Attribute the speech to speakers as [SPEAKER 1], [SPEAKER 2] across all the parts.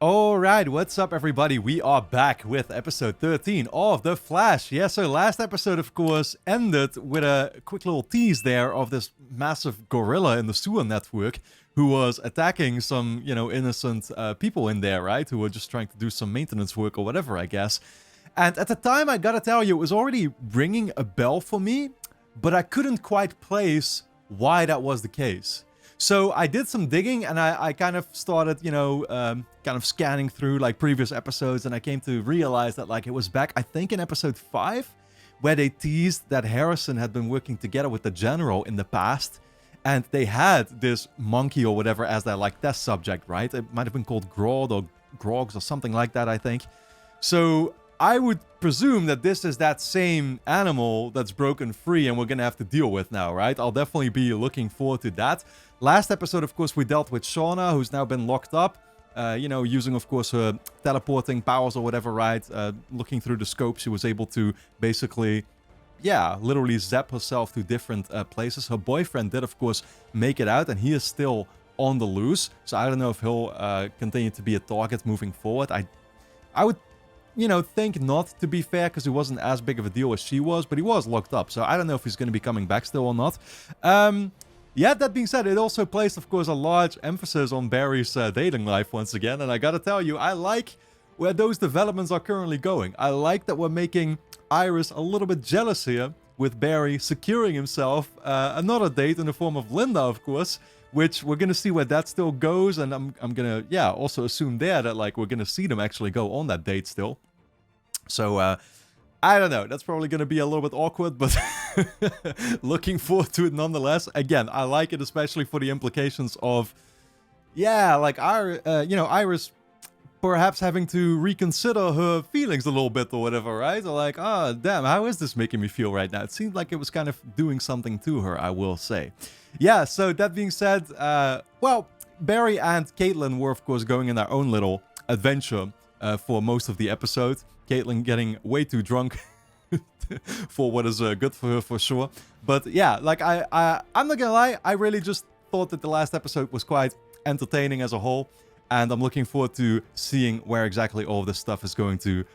[SPEAKER 1] Alright, what's up everybody? We are back with episode 13 of The Flash. Yeah, so last episode of course ended with a quick little tease there of this massive gorilla in the sewer network who was attacking some, innocent people in there, right? Who were just trying to do some maintenance work or whatever, I guess. And at the time, I gotta tell you, it was already ringing a bell for me, but I couldn't quite place why that was the case. So I did some digging and I kind of started, kind of scanning through like previous episodes, and I came to realize that like it was back, I think in episode 5, where they teased that Harrison had been working together with the General in the past, and they had this monkey or whatever as their like test subject, right? It might have been called Grodd or Grogs or something like that, I think. So I would presume that this is that same animal that's broken free and we're gonna have to deal with now, right? I'll definitely be looking forward to that. Last episode, of course, we dealt with Shauna, who's now been locked up. Using, of course, her teleporting powers or whatever, right? Looking through the scope, she was able to basically, literally zap herself to different places. Her boyfriend did, of course, make it out, and he is still on the loose. So I don't know if he'll continue to be a target moving forward. I would, think not, to be fair, because he wasn't as big of a deal as she was, but he was locked up. So I don't know if he's going to be coming back still or not. Yeah, that being said, it also placed, of course, a large emphasis on Barry's dating life once again. And I gotta tell you, I like where those developments are currently going. I like that we're making Iris a little bit jealous here, with Barry securing himself another date in the form of Linda, of course, which we're gonna see where that still goes. And I'm gonna, also assume there that, like, we're gonna see them actually go on that date still. So, I don't know, that's probably going to be a little bit awkward, but looking forward to it nonetheless. Again, I like it especially for the implications of, like, Iris perhaps having to reconsider her feelings a little bit or whatever, right? Or like, damn, how is this making me feel right now? It seemed like it was kind of doing something to her, I will say. Yeah, so that being said, Barry and Caitlin were, of course, going in their own little adventure for most of the episode. Caitlin getting way too drunk for what is good for her, for sure. But yeah, like I'm not gonna lie, I really just thought that the last episode was quite entertaining as a whole, and I'm looking forward to seeing where exactly all of this stuff is going to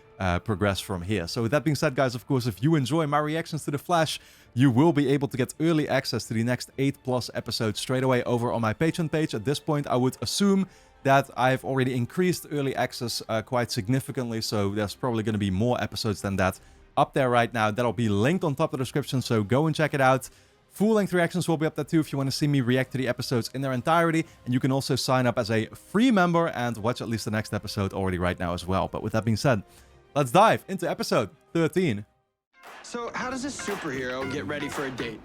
[SPEAKER 1] progress from here. So with that being said, guys, of course, if you enjoy my reactions to The Flash, you will be able to get early access to the next 8+ episodes straight away over on my Patreon page. At this point, I would assume that I've already increased early access quite significantly, so there's probably going to be more episodes than that up there right now. That'll be linked on top of the description, so go and check it out. Full-length reactions will be up there too if you want to see me react to the episodes in their entirety, and you can also sign up as a free member and watch at least the next episode already right now as well. But with that being said, let's dive into episode 13.
[SPEAKER 2] So how does a superhero get ready for a date?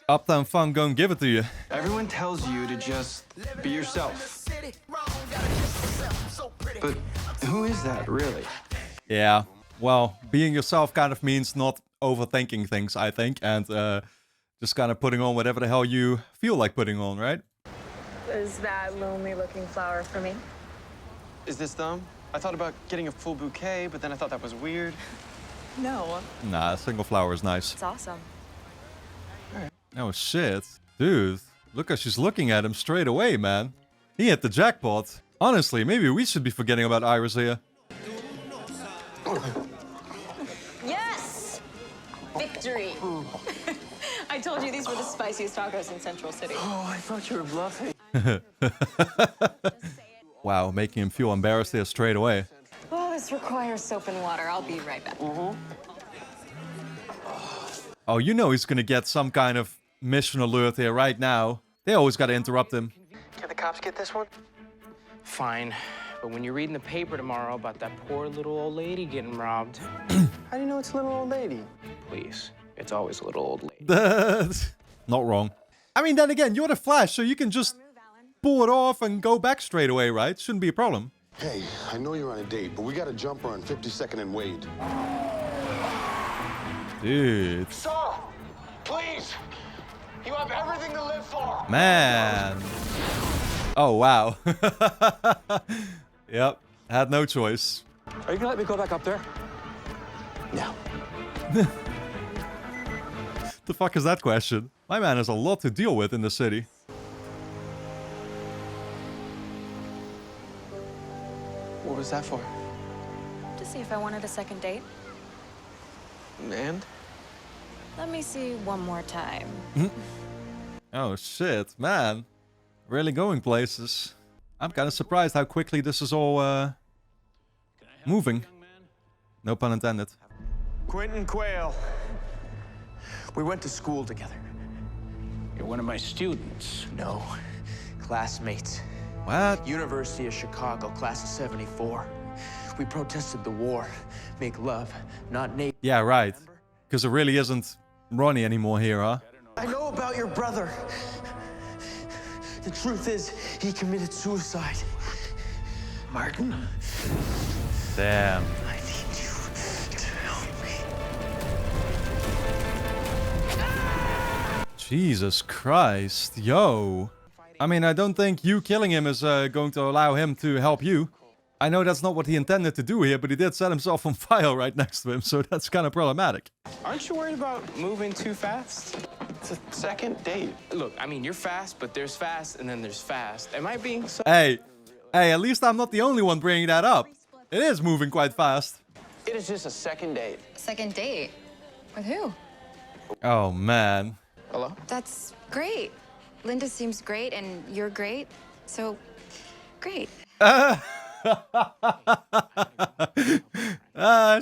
[SPEAKER 1] Uptown Funk gonna give it to you.
[SPEAKER 2] Everyone tells you to just be yourself. But who is that, really?
[SPEAKER 1] Yeah, well, being yourself kind of means not overthinking things, I think, and just kind of putting on whatever the hell you feel like putting on, right?
[SPEAKER 3] Is that lonely-looking flower for me?
[SPEAKER 2] Is this them? I thought about getting a full bouquet, but then I thought that was weird.
[SPEAKER 3] No.
[SPEAKER 1] Nah, a single flower is nice.
[SPEAKER 3] It's awesome.
[SPEAKER 1] Oh shit. Dude, look how she's looking at him straight away, man. He hit the jackpot. Honestly, maybe we should be forgetting about Iris here.
[SPEAKER 3] Yes! Victory! I told you these were the spiciest tacos in Central City.
[SPEAKER 2] Oh, I thought you were bluffing.
[SPEAKER 1] Wow, making him feel embarrassed here straight away.
[SPEAKER 3] Well, this requires soap and water. I'll be right back.
[SPEAKER 1] Oh, you know he's gonna get some kind of mission alert here right now. They always gotta interrupt him.
[SPEAKER 2] Can the cops get this one?
[SPEAKER 4] Fine, but when you read in the paper tomorrow about that poor little old lady getting robbed,
[SPEAKER 2] How do you know it's a little old lady?
[SPEAKER 4] please, it's always a little old lady.
[SPEAKER 1] Not wrong. I mean, then again, you're the Flash, so you can just pull it off and go back straight away, right? Shouldn't be a problem.
[SPEAKER 5] Hey, I know you're on a date, but we got a jumper on 52nd and Wade.
[SPEAKER 1] Dude.
[SPEAKER 6] Sir, please. You have everything to live for.
[SPEAKER 1] Man. Oh, wow. Yep. Had no choice.
[SPEAKER 6] Are you gonna let me go back up there?
[SPEAKER 2] No.
[SPEAKER 1] The fuck is that question? My man has a lot to deal with in the city.
[SPEAKER 2] What was that for?
[SPEAKER 3] To see if I wanted a second date.
[SPEAKER 2] And?
[SPEAKER 3] Let me see one more time.
[SPEAKER 1] Oh shit, man. Really going places. I'm kind of surprised how quickly this is all moving. No pun intended.
[SPEAKER 6] Quentin Quayle. We went to school together.
[SPEAKER 7] You're one of my students.
[SPEAKER 6] No, classmates.
[SPEAKER 1] What?
[SPEAKER 6] University of Chicago, class of 74. We protested the war. Make love, not Nate.
[SPEAKER 1] Yeah, right. Because it really isn't Ronnie anymore here, huh?
[SPEAKER 6] I know about your brother. The truth is, he committed suicide. Martin,
[SPEAKER 1] Damn.
[SPEAKER 6] I need you to help me.
[SPEAKER 1] Jesus Christ. Yo. I mean, I don't think you killing him is going to allow him to help you. I know that's not what he intended to do here, but he did set himself on fire right next to him, so that's kind of problematic.
[SPEAKER 4] Aren't you worried about moving too fast?
[SPEAKER 2] It's a second date.
[SPEAKER 4] Look, I mean, you're fast, but there's fast and then there's fast. Am I being so...
[SPEAKER 1] Hey, at least I'm not the only one bringing that up. It is moving quite fast.
[SPEAKER 2] It is just a second date.
[SPEAKER 3] Second date? With who?
[SPEAKER 1] Oh, man.
[SPEAKER 2] Hello?
[SPEAKER 3] That's great. Linda seems great, and you're great. So, great.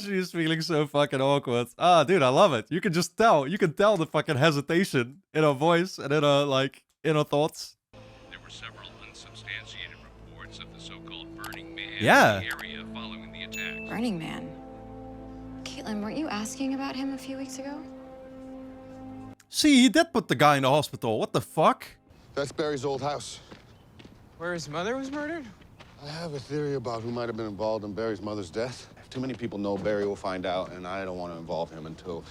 [SPEAKER 1] She's feeling so fucking awkward. Dude, I love it. You can just tell. You can tell the fucking hesitation in her voice and in her, in her thoughts.
[SPEAKER 8] There were several unsubstantiated reports of the so-called Burning Man
[SPEAKER 1] Yeah.
[SPEAKER 8] in the area following the attack.
[SPEAKER 3] Burning Man. Caitlin, weren't you asking about him a few weeks ago?
[SPEAKER 1] See, he did put the guy in the hospital. What the fuck?
[SPEAKER 5] That's Barry's old house.
[SPEAKER 2] Where his mother was murdered?
[SPEAKER 5] I have a theory about who might have been involved in Barry's mother's death. If too many people know, Barry will find out, and I don't want to involve him until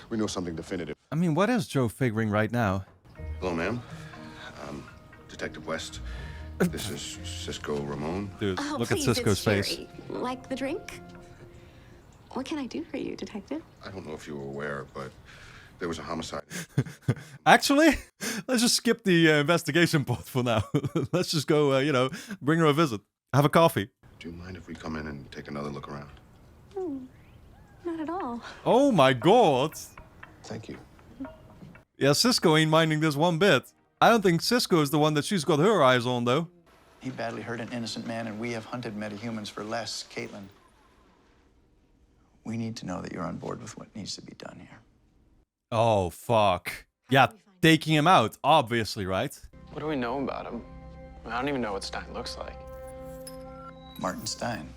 [SPEAKER 5] we know something definitive.
[SPEAKER 1] I mean, what is Joe figuring right now?
[SPEAKER 5] Hello, ma'am. Detective West. This is Cisco Ramon.
[SPEAKER 1] Dude,
[SPEAKER 9] Oh,
[SPEAKER 1] look at
[SPEAKER 9] please,
[SPEAKER 1] Cisco's
[SPEAKER 9] it's
[SPEAKER 1] face.
[SPEAKER 9] Sherry. Like the drink? What can I do for you, Detective?
[SPEAKER 5] I don't know if you were aware, but there was a homicide.
[SPEAKER 1] Actually, let's just skip the investigation part for now. Let's just go, bring her a visit. Have a coffee.
[SPEAKER 5] Do you mind if we come in and take another look around?
[SPEAKER 9] Not at all.
[SPEAKER 1] Oh my god.
[SPEAKER 5] Thank you.
[SPEAKER 1] Yeah, Cisco ain't minding this one bit. I don't think Cisco is the one that she's got her eyes on, though.
[SPEAKER 10] He badly hurt an innocent man, and we have hunted metahumans for less. Caitlin, we need to know that you're on board with what needs to be done here.
[SPEAKER 1] Oh, fuck. Yeah, taking him out, obviously, right?
[SPEAKER 2] What do we know about him? I don't even know what Stein looks like.
[SPEAKER 10] Martin Stein.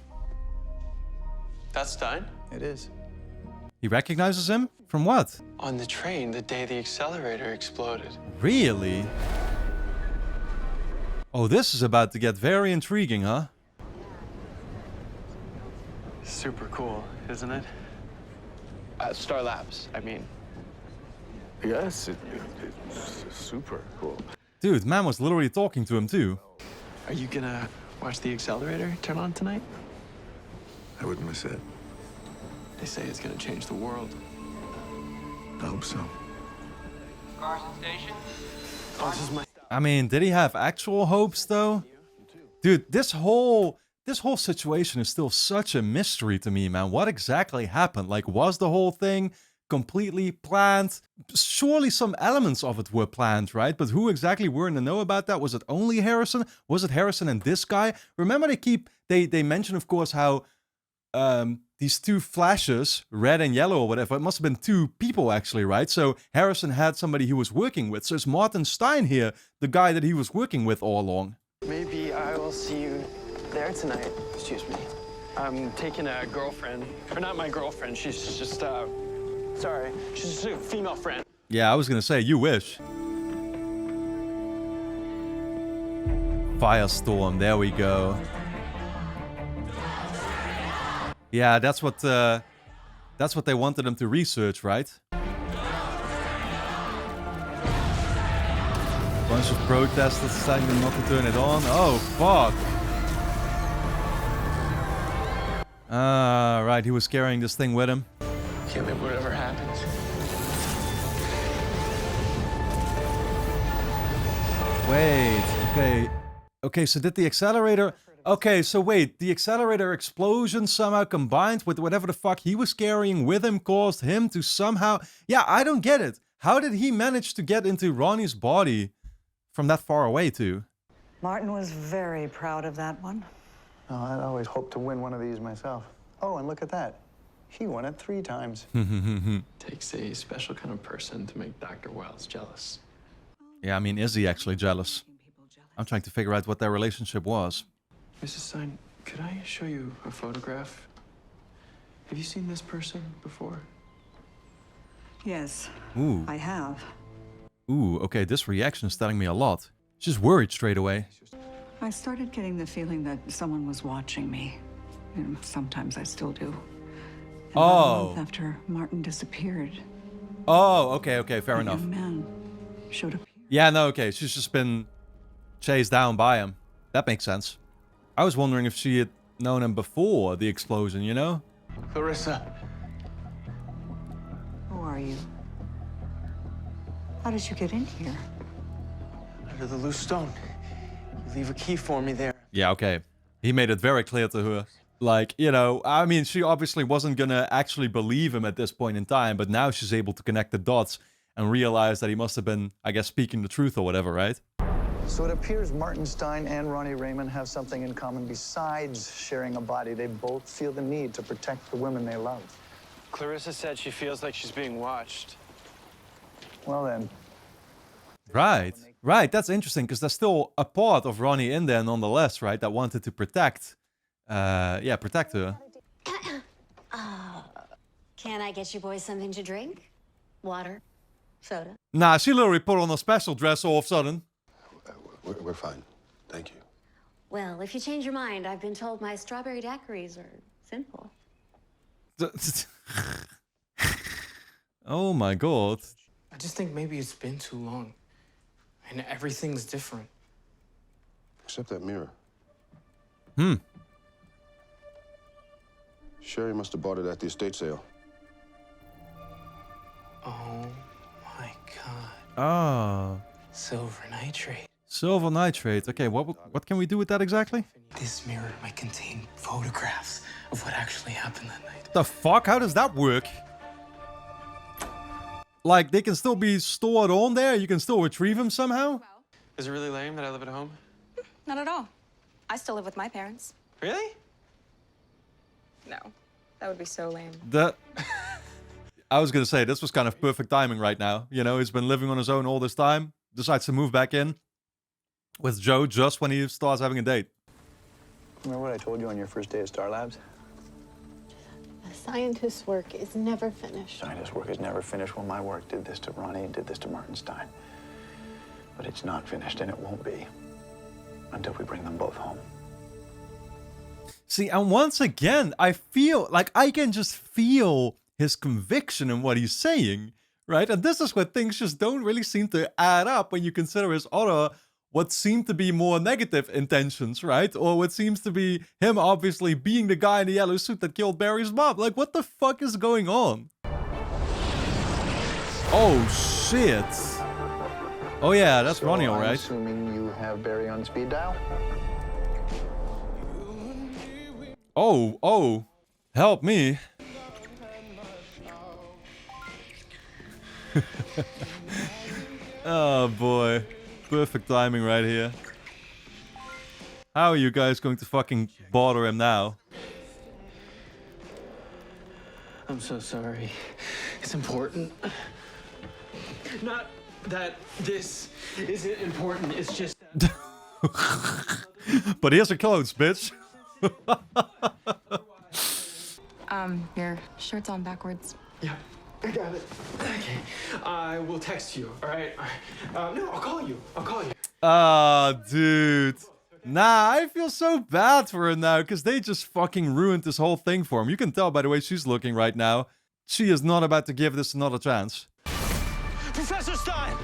[SPEAKER 2] That's Stein?
[SPEAKER 10] It is.
[SPEAKER 1] He recognizes him? From what?
[SPEAKER 2] On the train the day the accelerator exploded.
[SPEAKER 1] Really? Oh, this is about to get very intriguing, huh?
[SPEAKER 2] Super cool, isn't it? Star Labs, I mean.
[SPEAKER 5] Yes, it's super cool.
[SPEAKER 1] Dude, man was literally talking to him, too.
[SPEAKER 2] Are you gonna watch the accelerator turn on tonight?
[SPEAKER 5] I wouldn't miss it.
[SPEAKER 2] They say it's gonna change the world.
[SPEAKER 5] I hope so.
[SPEAKER 2] Oh, this is my...
[SPEAKER 1] I mean, did he have actual hopes, though? Dude, this whole situation is still such a mystery to me, man. What exactly happened? Like, was the whole thing completely planned? Surely some elements of it were planned, right? But who exactly were in the know about that? Was it only Harrison? Was it Harrison and this guy? Remember they mention, of course, how these two flashes, red and yellow or whatever, it must have been two people actually, right? So Harrison had somebody he was working with. So is Martin Stein here the guy that he was working with all along?
[SPEAKER 2] Maybe I will see you there tonight. Excuse me. I'm taking a girlfriend. Or not my girlfriend, she's just, sorry. She's just a female friend.
[SPEAKER 1] Yeah, I was gonna say, you wish. Firestorm, there we go. Yeah, that's what they wanted him to research, right? Bunch of protesters deciding not to turn it on. Oh, fuck. Right, he was carrying this thing with him.
[SPEAKER 2] Can't wait whatever happens.
[SPEAKER 1] Wait, okay. Okay, so did the accelerator... Okay, so wait, the accelerator explosion somehow combined with whatever the fuck he was carrying with him caused him to somehow... Yeah, I don't get it. How did he manage to get into Ronnie's body from that far away too?
[SPEAKER 11] Martin was very proud of that one.
[SPEAKER 10] Oh, I'd always hoped to win one of these myself. Oh, and look at that. He won it 3 times.
[SPEAKER 2] Takes a special kind of person to make Dr. Wells jealous.
[SPEAKER 1] Yeah, I mean, is he actually jealous? I'm trying to figure out what their relationship was.
[SPEAKER 2] Mrs. Stein, could I show you a photograph? Have you seen this person before?
[SPEAKER 11] Yes,
[SPEAKER 1] Ooh.
[SPEAKER 11] I have.
[SPEAKER 1] Ooh, okay, this reaction is telling me a lot. She's worried straight away.
[SPEAKER 11] I started getting the feeling that someone was watching me. And sometimes I still do. And about a month after Martin disappeared,
[SPEAKER 1] Oh, okay, fair
[SPEAKER 11] a
[SPEAKER 1] enough.
[SPEAKER 11] young man showed up.
[SPEAKER 1] Yeah, no, okay, she's just been chased down by him. That makes sense. I was wondering if she had known him before the explosion, you know?
[SPEAKER 6] Clarissa.
[SPEAKER 11] Who are you? How did you get in here?
[SPEAKER 6] Under the loose stone. You leave a key for me there.
[SPEAKER 1] Yeah, okay. He made it very clear to her. Like, you know, I mean, she obviously wasn't gonna actually believe him at this point in time, but now she's able to connect the dots and realize that he must have been, I guess, speaking the truth or whatever, right?
[SPEAKER 10] So it appears Martin Stein and Ronnie Raymond have something in common besides sharing a body. They both feel the need to protect the women they love.
[SPEAKER 2] Clarissa said she feels like she's being watched.
[SPEAKER 10] Well then,
[SPEAKER 1] Right, that's interesting, because there's still a part of Ronnie in there nonetheless, right, that wanted to protect, protect her.
[SPEAKER 9] Can I get you boys something to drink? Water? Soda?
[SPEAKER 1] Nah, she literally put on a special dress all of a sudden.
[SPEAKER 5] We're fine. Thank you.
[SPEAKER 9] Well, if you change your mind, I've been told my strawberry daiquiris are simple.
[SPEAKER 1] Oh my god.
[SPEAKER 4] I just think maybe it's been too long. And everything's different.
[SPEAKER 5] Except that mirror.
[SPEAKER 1] Hmm.
[SPEAKER 5] Sherry must have bought it at the estate sale.
[SPEAKER 4] Oh my god.
[SPEAKER 1] Ah.
[SPEAKER 4] Silver nitrate.
[SPEAKER 1] Silver nitrate. Okay, what can we do with that exactly?
[SPEAKER 4] This mirror might contain photographs of what actually happened that night.
[SPEAKER 1] The fuck? How does that work? Like, they can still be stored on there? You can still retrieve them somehow?
[SPEAKER 2] Is it really lame that I live at home?
[SPEAKER 3] Not at all. I still live with my parents.
[SPEAKER 2] Really?
[SPEAKER 3] No, that would be so lame.
[SPEAKER 1] I was gonna say, this was kind of perfect timing right now. You know, he's been living on his own all this time. Decides to move back in with Joe just when he starts having a date.
[SPEAKER 10] remember what I told you on your first day at Star Labs?
[SPEAKER 12] A scientist's work is never finished.
[SPEAKER 10] Scientist's work is never finished. Well, my work did this to Ronnie, did this to Martin Stein. But it's not finished, and it won't be until we bring them both home.
[SPEAKER 1] See, and once again, I feel like I can just feel his conviction in what he's saying, right? And this is where things just don't really seem to add up when you consider his other, what seem to be more negative intentions, right? Or what seems to be him obviously being the guy in the yellow suit that killed Barry's mom. Like, what the fuck is going on? Oh, shit. Oh, yeah, that's Ronnie, all right.
[SPEAKER 10] I'm assuming you have Barry on speed dial?
[SPEAKER 1] Oh, help me. Oh boy, perfect timing right here. How are you guys going to fucking bother him now?
[SPEAKER 2] I'm so sorry. It's important. Not that this isn't important, it's just that...
[SPEAKER 1] But here's your clothes, bitch.
[SPEAKER 3] Your shirt's on backwards.
[SPEAKER 2] Yeah, I got it. Okay, I will text you, all right? No, I'll call you.
[SPEAKER 1] Ah, dude. Nah, I feel so bad for her now, because they just fucking ruined this whole thing for him. You can tell by the way she's looking right now. She is not about to give this another chance.
[SPEAKER 2] Professor Stein!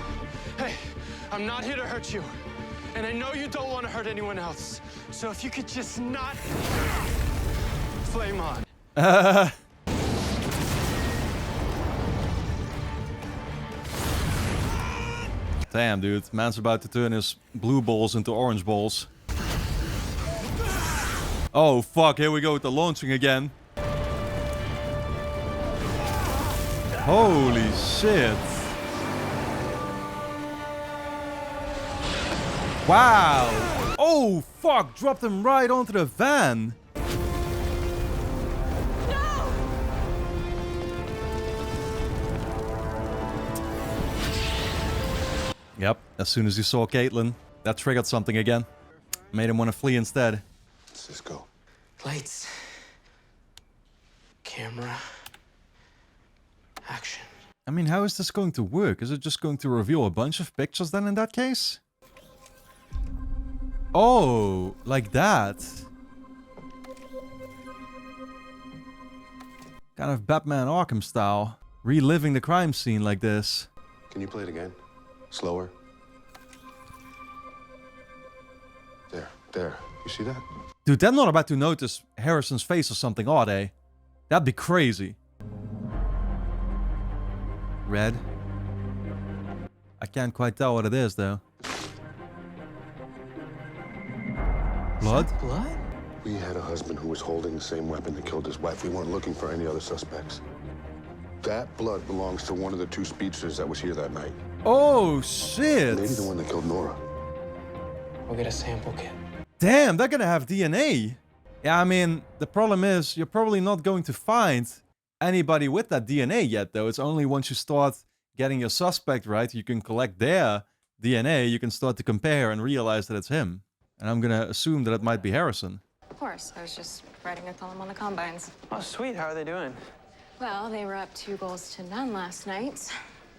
[SPEAKER 2] Hey, I'm not here to hurt you. And I know you don't want to hurt anyone else. So if you could just not... flame on.
[SPEAKER 1] Damn, dude. Man's about to turn his blue balls into orange balls. Oh, fuck. Here we go with the launching again. Holy shit. Wow. Oh, fuck. Dropped him right onto the van.
[SPEAKER 3] No!
[SPEAKER 1] Yep. As soon as he saw Caitlin, that triggered something again. Made him want to flee instead.
[SPEAKER 5] Cisco.
[SPEAKER 4] Lights. Camera. Action.
[SPEAKER 1] I mean, how is this going to work? Is it just going to reveal a bunch of pictures then in that case? Oh, like that. Kind of Batman Arkham style. Reliving the crime scene like this.
[SPEAKER 5] Can you play it again? Slower. There. You see that?
[SPEAKER 1] Dude, they're not about to notice Harrison's face or something, are they? That'd be crazy. Red. I can't quite tell what it is, though. Blood?
[SPEAKER 4] Blood?
[SPEAKER 5] We had a husband who was holding the same weapon that killed his wife. We weren't looking for any other suspects. That blood belongs to one of the two speedsters that was here that night.
[SPEAKER 1] Oh, shit.
[SPEAKER 5] Maybe the one that killed Nora.
[SPEAKER 4] We'll get a sample kit.
[SPEAKER 1] Damn, they're gonna have DNA. Yeah, I mean, the problem is you're probably not going to find anybody with that DNA yet, though. It's only once you start getting your suspect right, you can collect their DNA, you can start to compare and realize that it's him. And I'm gonna assume that it might be Harrison.
[SPEAKER 3] Of course, I was just writing a column on the Combines.
[SPEAKER 2] Oh, sweet. How are they doing?
[SPEAKER 3] Well, they were up 2-0 last night,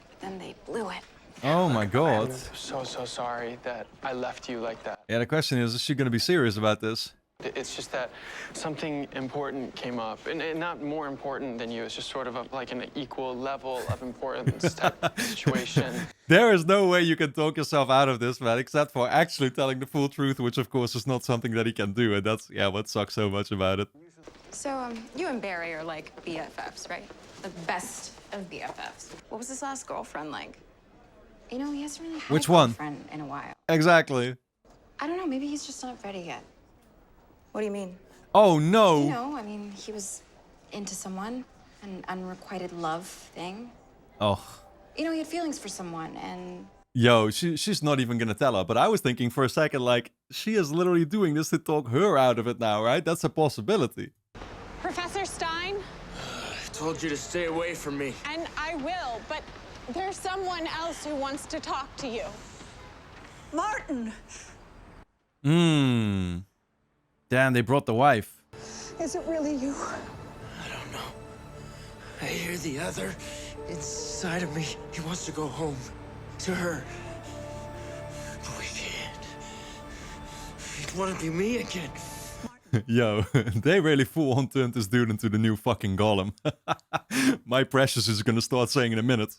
[SPEAKER 3] but then they blew it.
[SPEAKER 1] Oh my god.
[SPEAKER 2] I'm so sorry that I left you like that.
[SPEAKER 1] Yeah, the question is she gonna be serious about this?
[SPEAKER 2] It's just that something important came up, and not more important than you. It's just sort of like an equal level of importance type situation.
[SPEAKER 1] There is no way you can talk yourself out of this, man, except for actually telling the full truth, which of course is not something that he can do, and that's, yeah, what sucks so much about it.
[SPEAKER 3] So, you and Barry are like BFFs, right? The best of BFFs. What was his last girlfriend like? You know, he hasn't really had
[SPEAKER 1] Which
[SPEAKER 3] a
[SPEAKER 1] one?
[SPEAKER 3] girlfriend in a while.
[SPEAKER 1] Exactly.
[SPEAKER 3] I don't know, maybe he's just not ready yet. What do you mean?
[SPEAKER 1] Oh no.
[SPEAKER 3] You know, I mean, he was into someone, an unrequited love thing.
[SPEAKER 1] Oh.
[SPEAKER 3] You know, he had feelings for someone, and...
[SPEAKER 1] Yo, she's not even gonna tell her, but I was thinking for a second, like, she is literally doing this to talk her out of it now, right? That's a possibility.
[SPEAKER 13] Professor Stein?
[SPEAKER 6] I told you to stay away from me.
[SPEAKER 13] And I will, but there's someone else who wants to talk to you.
[SPEAKER 11] Martin!
[SPEAKER 1] Damn, they brought the wife.
[SPEAKER 13] Is it really you?
[SPEAKER 6] I don't know. I hear the other inside of me. He wants to go home to her. But we can't. He'd want to be me again.
[SPEAKER 1] Yo, they really full-on turned this dude into the new fucking Gollum. My Precious is gonna start saying in a minute.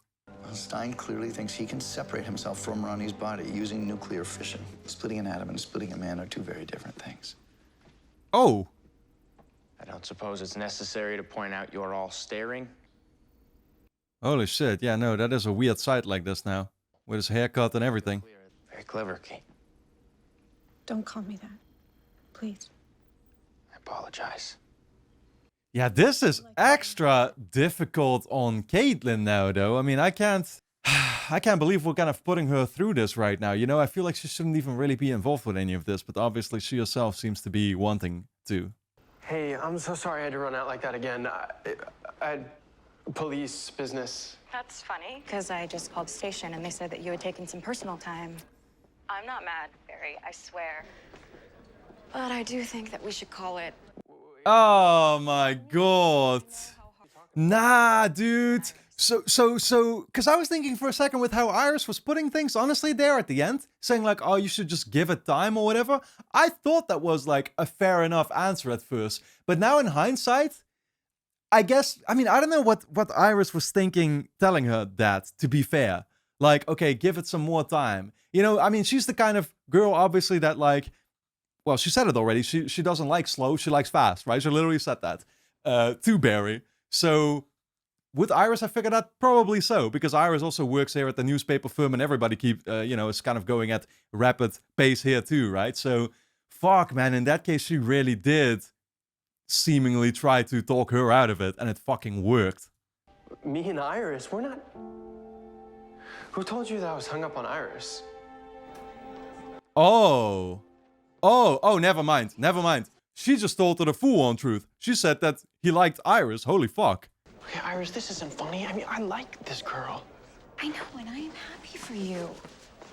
[SPEAKER 10] Stein clearly thinks he can separate himself from Ronnie's body using nuclear fission. Splitting an atom and splitting a man are two very different things.
[SPEAKER 1] Oh.
[SPEAKER 14] I don't suppose it's necessary to point out you're all staring?
[SPEAKER 1] Holy shit, yeah, no, that is a weird sight like this now. With his haircut and everything.
[SPEAKER 14] Very clever, Kate.
[SPEAKER 12] Don't call me that. Please.
[SPEAKER 14] I apologize.
[SPEAKER 1] Yeah, this is extra difficult on Caitlin now, though. I mean, I can't believe we're kind of putting her through this right now. You know, I feel like she shouldn't even really be involved with any of this, but obviously she herself seems to be wanting to.
[SPEAKER 2] Hey, I'm so sorry I had to run out like that again. I had police business.
[SPEAKER 3] That's funny, because I just called the station and they said that you had taken some personal time. I'm not mad, Barry, I swear. But I do think that we should call it.
[SPEAKER 1] Oh my god. Nah, dude. So, because I was thinking for a second with how Iris was putting things, honestly, there at the end, saying like, oh, you should just give it time or whatever. I thought that was like a fair enough answer at first. But now in hindsight, I guess, I mean, I don't know what Iris was thinking telling her that, to be fair. Like, okay, give it some more time. You know, I mean, she's the kind of girl, obviously, that like, well, she said it already. She doesn't like slow. She likes fast, right? She literally said that to Barry. So with Iris, I figured out probably so, because Iris also works here at the newspaper firm, and everybody you know, is kind of going at rapid pace here too, right? So fuck, man. In that case, she really did seemingly tried to talk her out of it, and it fucking worked.
[SPEAKER 2] Me and Iris, we're not... Who told you that I was hung up on Iris?
[SPEAKER 1] Oh. Oh, never mind. Never mind. She just told her the full-on truth. She said that he liked Iris. Holy fuck.
[SPEAKER 2] Okay, Iris, this isn't funny. I mean, I like this girl.
[SPEAKER 3] I know, and I am happy for you.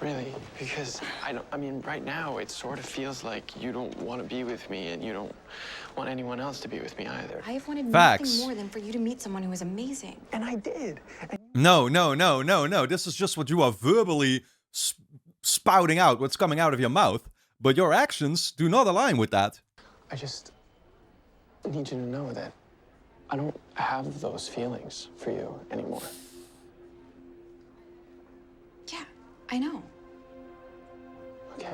[SPEAKER 2] Really? Because I mean, right now, it sort of feels like you don't want to be with me, and you don't want anyone else to be with me either.
[SPEAKER 3] I've wanted
[SPEAKER 1] Facts.
[SPEAKER 3] nothing more than for you to meet someone who is amazing.
[SPEAKER 2] And I did.
[SPEAKER 1] No. This is just what you are verbally spouting out, what's coming out of your mouth. But your actions do not align with that.
[SPEAKER 2] I just need you to know that I don't have those feelings for you anymore.
[SPEAKER 3] Yeah, I know.
[SPEAKER 2] Okay.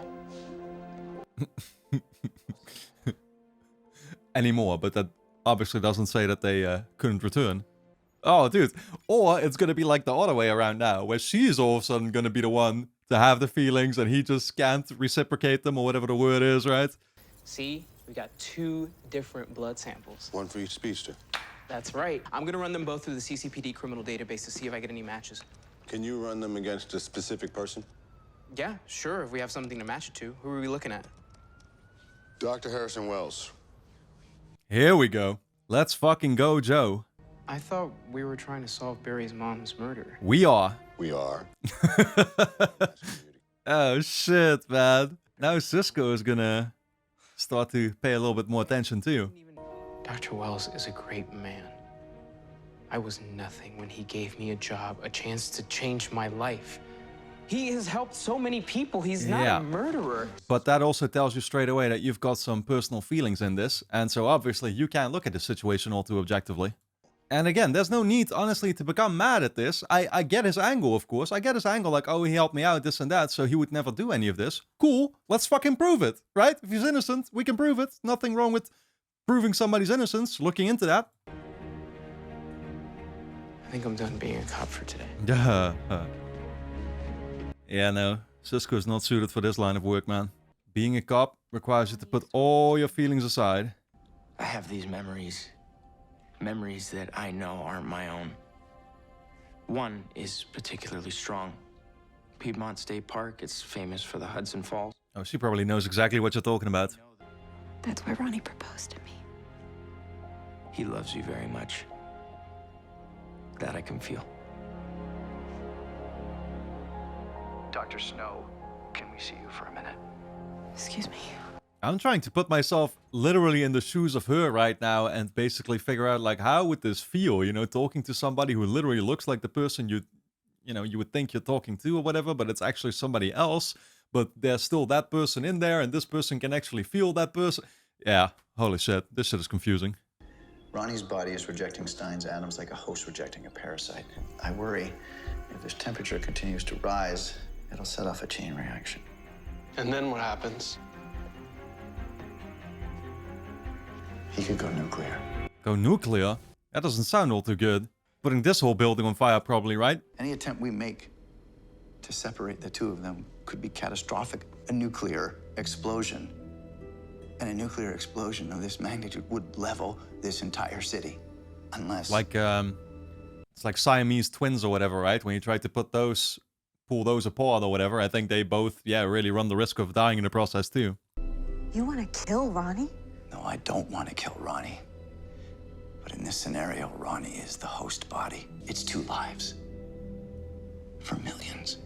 [SPEAKER 1] Anymore, but that obviously doesn't say that they couldn't return. Oh, dude. Or it's gonna be like the other way around now, where she's all of a sudden gonna be the one to have the feelings and he just can't reciprocate them or whatever the word is, right?
[SPEAKER 4] See, we got 2 different blood samples.
[SPEAKER 5] One for each speedster.
[SPEAKER 4] That's right. I'm gonna run them both through the CCPD criminal database to see if I get any matches.
[SPEAKER 5] Can you run them against a specific person?
[SPEAKER 4] Yeah, sure, if we have something to match it to. Who are we looking at?
[SPEAKER 5] Dr. Harrison Wells.
[SPEAKER 1] Here we go. Let's fucking go, Joe.
[SPEAKER 4] I thought we were trying to solve Barry's mom's murder.
[SPEAKER 1] We are.
[SPEAKER 5] We are.
[SPEAKER 1] Oh, shit, man. Now Cisco is gonna start to pay a little bit more attention, too.
[SPEAKER 4] Dr. Wells is a great man. I was nothing when he gave me a job, a chance to change my life. He has helped so many people. He's not a murderer.
[SPEAKER 1] But that also tells you straight away that you've got some personal feelings in this. And so obviously you can't look at the situation all too objectively. And again, there's no need, honestly, to become mad at this. I get his angle, of course. I get his angle like, oh, he helped me out, this and that, so he would never do any of this. Cool. Let's fucking prove it, right? If he's innocent, we can prove it. Nothing wrong with proving somebody's innocence, looking into that.
[SPEAKER 4] I think I'm done being a cop for today.
[SPEAKER 1] Yeah, no. Cisco's not suited for this line of work, man. Being a cop requires you to put all your feelings aside.
[SPEAKER 14] I have these memories. Memories that I know aren't my own. One is particularly strong. Piedmont State Park, it's famous for the Hudson Falls.
[SPEAKER 1] Oh, she probably knows exactly what you're talking about.
[SPEAKER 3] That's where Ronnie proposed to me.
[SPEAKER 14] He loves you very much. That I can feel.
[SPEAKER 10] Dr. Snow, can we see you for a minute?
[SPEAKER 3] Excuse me.
[SPEAKER 1] I'm trying to put myself literally in the shoes of her right now and basically figure out, like, how would this feel, you know, talking to somebody who literally looks like the person you would think you're talking to or whatever, but it's actually somebody else, but there's still that person in there and this person can actually feel that person. Yeah, holy shit, this shit is confusing.
[SPEAKER 10] Ronnie's body is rejecting Stein's atoms like a host rejecting a parasite. I worry if his temperature continues to rise, it'll set off a chain reaction.
[SPEAKER 2] And then what happens?
[SPEAKER 10] He could go nuclear.
[SPEAKER 1] Go nuclear? That doesn't sound all too good. Putting this whole building on fire probably, right?
[SPEAKER 10] Any attempt we make to separate the two of them could be catastrophic. A nuclear explosion. And a nuclear explosion of this magnitude would level this entire city. Unless...
[SPEAKER 1] Like, it's like Siamese twins or whatever, right? When you try to pull those apart or whatever, I think they both, really run the risk of dying in the process too.
[SPEAKER 12] You want to kill Ronnie?
[SPEAKER 10] No, I don't want to kill Ronnie. But in this scenario, Ronnie is the host body. It's 2 lives. For millions.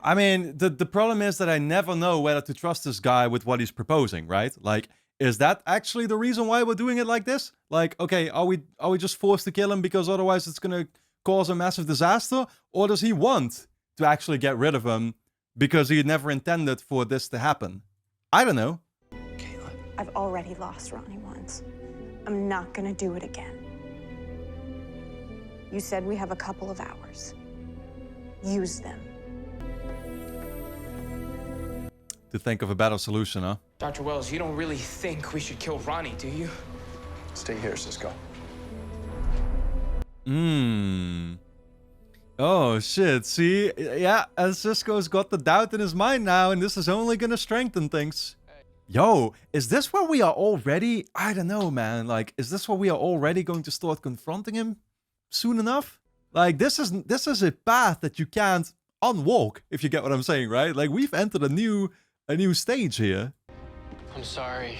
[SPEAKER 1] I mean, the problem is that I never know whether to trust this guy with what he's proposing, right? Like, is that actually the reason why we're doing it like this? Like, okay, are we just forced to kill him because otherwise it's gonna cause a massive disaster? Or does he want to actually get rid of him because he never intended for this to happen? I don't know.
[SPEAKER 12] I've already lost Ronnie once. I'm not gonna do it again. You said we have a couple of hours. Use them.
[SPEAKER 1] To think of a better solution, huh?
[SPEAKER 4] Dr. Wells, you don't really think we should kill Ronnie, do you?
[SPEAKER 10] Stay here, Cisco.
[SPEAKER 1] Oh, shit. See? Yeah, and Cisco's got the doubt in his mind now, and this is only gonna strengthen things. Yo, is this where we are already? I don't know, man. Like, is this where we are already going to start confronting him soon enough? Like, this is a path that you can't unwalk, if you get what I'm saying, right? Like, we've entered a new stage here.
[SPEAKER 2] I'm sorry,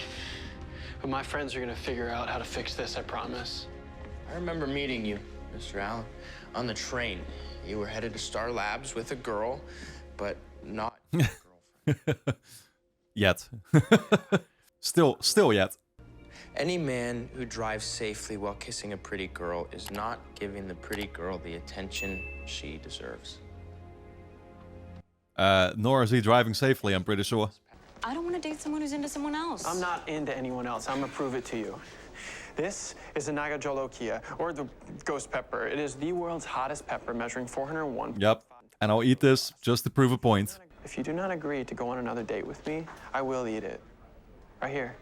[SPEAKER 2] but my friends are gonna figure out how to fix this, I promise.
[SPEAKER 14] I remember meeting you, Mr. Allen, on the train. You were headed to Star Labs with a girl, but not your girlfriend.
[SPEAKER 1] Yet. Still yet.
[SPEAKER 14] Any man who drives safely while kissing a pretty girl is not giving the pretty girl the attention she deserves.
[SPEAKER 1] Nor is he driving safely, I'm pretty sure.
[SPEAKER 3] I don't want to date someone who's into someone else.
[SPEAKER 2] I'm not into anyone else. I'm gonna prove it to you. This is the Nagajolokia, or the ghost pepper. It is the world's hottest pepper, measuring 401.
[SPEAKER 1] Yep. And I'll eat this just to prove a point.
[SPEAKER 2] If you do not agree to go on another date with me, I will eat it. Right here.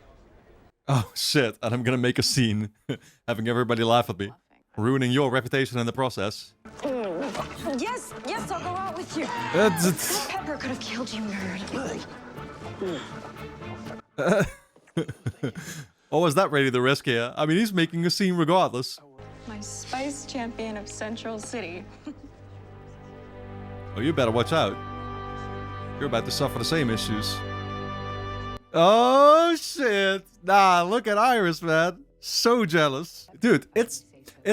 [SPEAKER 1] Oh, shit. And I'm gonna make a scene, having everybody laugh at me. Ruining your reputation in the process.
[SPEAKER 3] Yes, I'll go out with you.
[SPEAKER 1] That
[SPEAKER 3] pepper could have killed you, nerd.
[SPEAKER 1] Oh, is that really the risk here? I mean, he's making a scene regardless.
[SPEAKER 3] My spice champion of Central City.
[SPEAKER 1] Oh, you better watch out. You're about to suffer the same issues. Oh, shit. Nah, look at Iris, man. So jealous. Dude, it's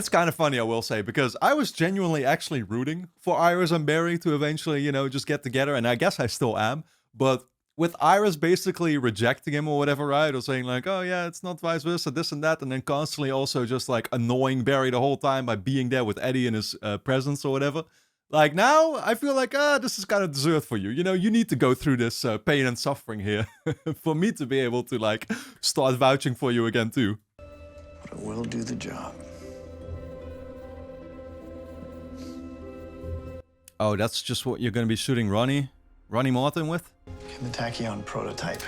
[SPEAKER 1] kind of funny, I will say, because I was genuinely actually rooting for Iris and Barry to eventually, you know, just get together, and I guess I still am. But with Iris basically rejecting him or whatever, right? Or saying like, oh yeah, it's not vice versa, this and that, and then constantly also just like annoying Barry the whole time by being there with Eddie in his presence or whatever. Like now, I feel like, this is kind of deserved for you. You know, you need to go through this pain and suffering here for me to be able to like start vouching for you again too.
[SPEAKER 10] But it will do the job.
[SPEAKER 1] Oh, that's just what you're going to be shooting Ronnie Martin with?
[SPEAKER 10] Can the tachyon prototype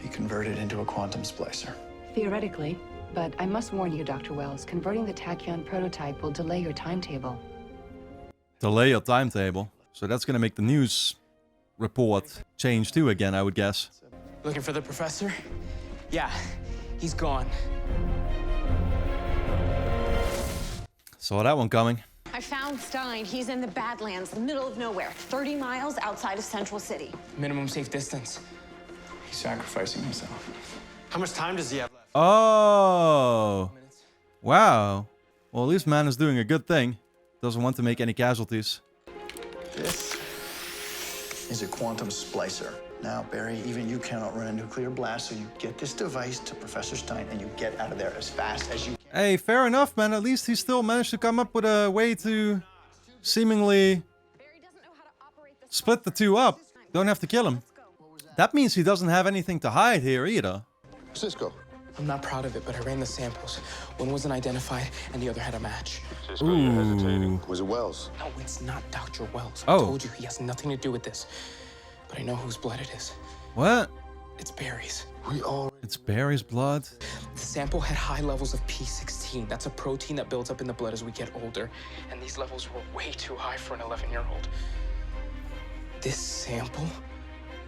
[SPEAKER 10] be converted into a quantum splicer?
[SPEAKER 15] Theoretically, but I must warn you, Dr. Wells, converting the tachyon prototype will delay your timetable.
[SPEAKER 1] Delay your timetable? So that's going to make the news report change too again, I would guess.
[SPEAKER 4] Looking for the professor? Yeah, he's gone.
[SPEAKER 1] Saw that one coming.
[SPEAKER 13] I found Stein. He's in the Badlands, the middle of nowhere, 30 miles outside of Central City.
[SPEAKER 4] Minimum safe distance.
[SPEAKER 10] He's sacrificing himself.
[SPEAKER 2] How much time does he have left?
[SPEAKER 1] Oh. Wow. Well, at least man is doing a good thing. Doesn't want to make any casualties.
[SPEAKER 10] This is a quantum splicer. Now, Barry, even you cannot run a nuclear blast, so you get this device to Professor Stein and you get out of there as fast as you can.
[SPEAKER 1] Hey, fair enough, man. At least he still managed to come up with a way to seemingly split the two up. Don't have to kill him. That means he doesn't have anything to hide here either.
[SPEAKER 5] Cisco.
[SPEAKER 4] I'm not proud of it, but I ran the samples. One wasn't identified, and the other had a match.
[SPEAKER 5] Cisco, you're hesitating. Was it Wells?
[SPEAKER 4] No, it's not Dr. Wells.
[SPEAKER 1] Oh.
[SPEAKER 4] I told you he has nothing to do with this. But I know whose blood it is.
[SPEAKER 1] What?
[SPEAKER 4] It's Barry's.
[SPEAKER 1] It's Barry's blood?
[SPEAKER 4] The sample had high levels of P16. That's a protein that builds up in the blood as we get older. And these levels were way too high for an 11-year-old. This sample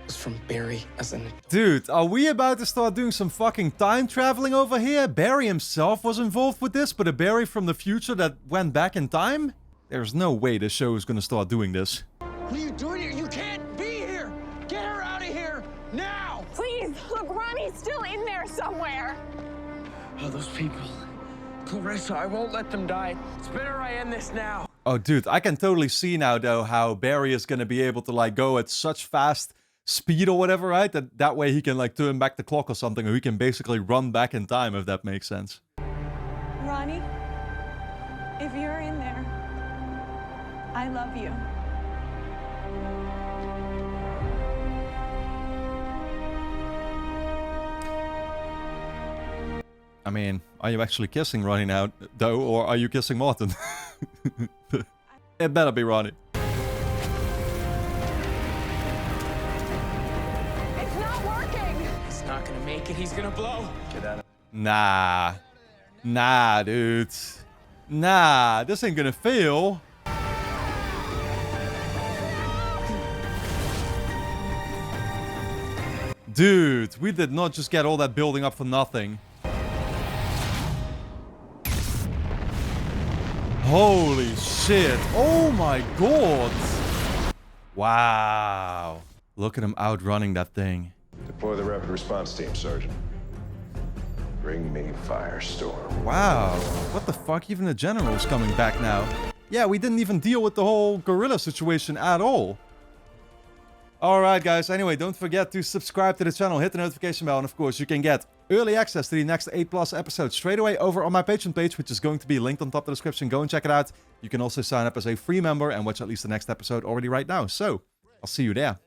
[SPEAKER 4] was from Barry as an adult.
[SPEAKER 1] Dude, are we about to start doing some fucking time traveling over here? Barry himself was involved with this, but a Barry from the future that went back in time? There's no way this show is gonna start doing this.
[SPEAKER 6] What are you doing here? You can't be here! Get her out of here, now!
[SPEAKER 13] Please, look, Ronnie's still in there somewhere.
[SPEAKER 6] Oh, those people. Clarissa, I won't let them die. It's better I end this now.
[SPEAKER 1] Oh, dude, I can totally see now, though, how Barry is gonna be able to, like, go at such fast speed or whatever, right? That way he can, like, turn back the clock or something, or he can basically run back in time, if that makes sense.
[SPEAKER 12] Ronnie, if you're in there, I love you.
[SPEAKER 1] I mean, are you actually kissing Ronnie now, though, or are you kissing Martin? It better be Ronnie.
[SPEAKER 13] It's not working.
[SPEAKER 4] He's not gonna make it. He's gonna blow.
[SPEAKER 10] Get out of
[SPEAKER 1] Nah. Nah, dude. Nah, this ain't gonna fail. Dude, we did not just get all that building up for nothing. Holy shit. Oh my god. Wow. Look at him outrunning that thing.
[SPEAKER 16] Deploy the rapid response team, Sergeant. Bring me Firestorm.
[SPEAKER 1] Wow. What the fuck? Even the general's coming back now. Yeah, we didn't even deal with the whole gorilla situation at all. Alright guys, anyway, don't forget to subscribe to the channel, hit the notification bell, and of course you can get early access to the next 8+ episodes straight away over on my Patreon page, which is going to be linked on top of the description. Go and check it out. You can also sign up as a free member and watch at least the next episode already right now. So, I'll see you there.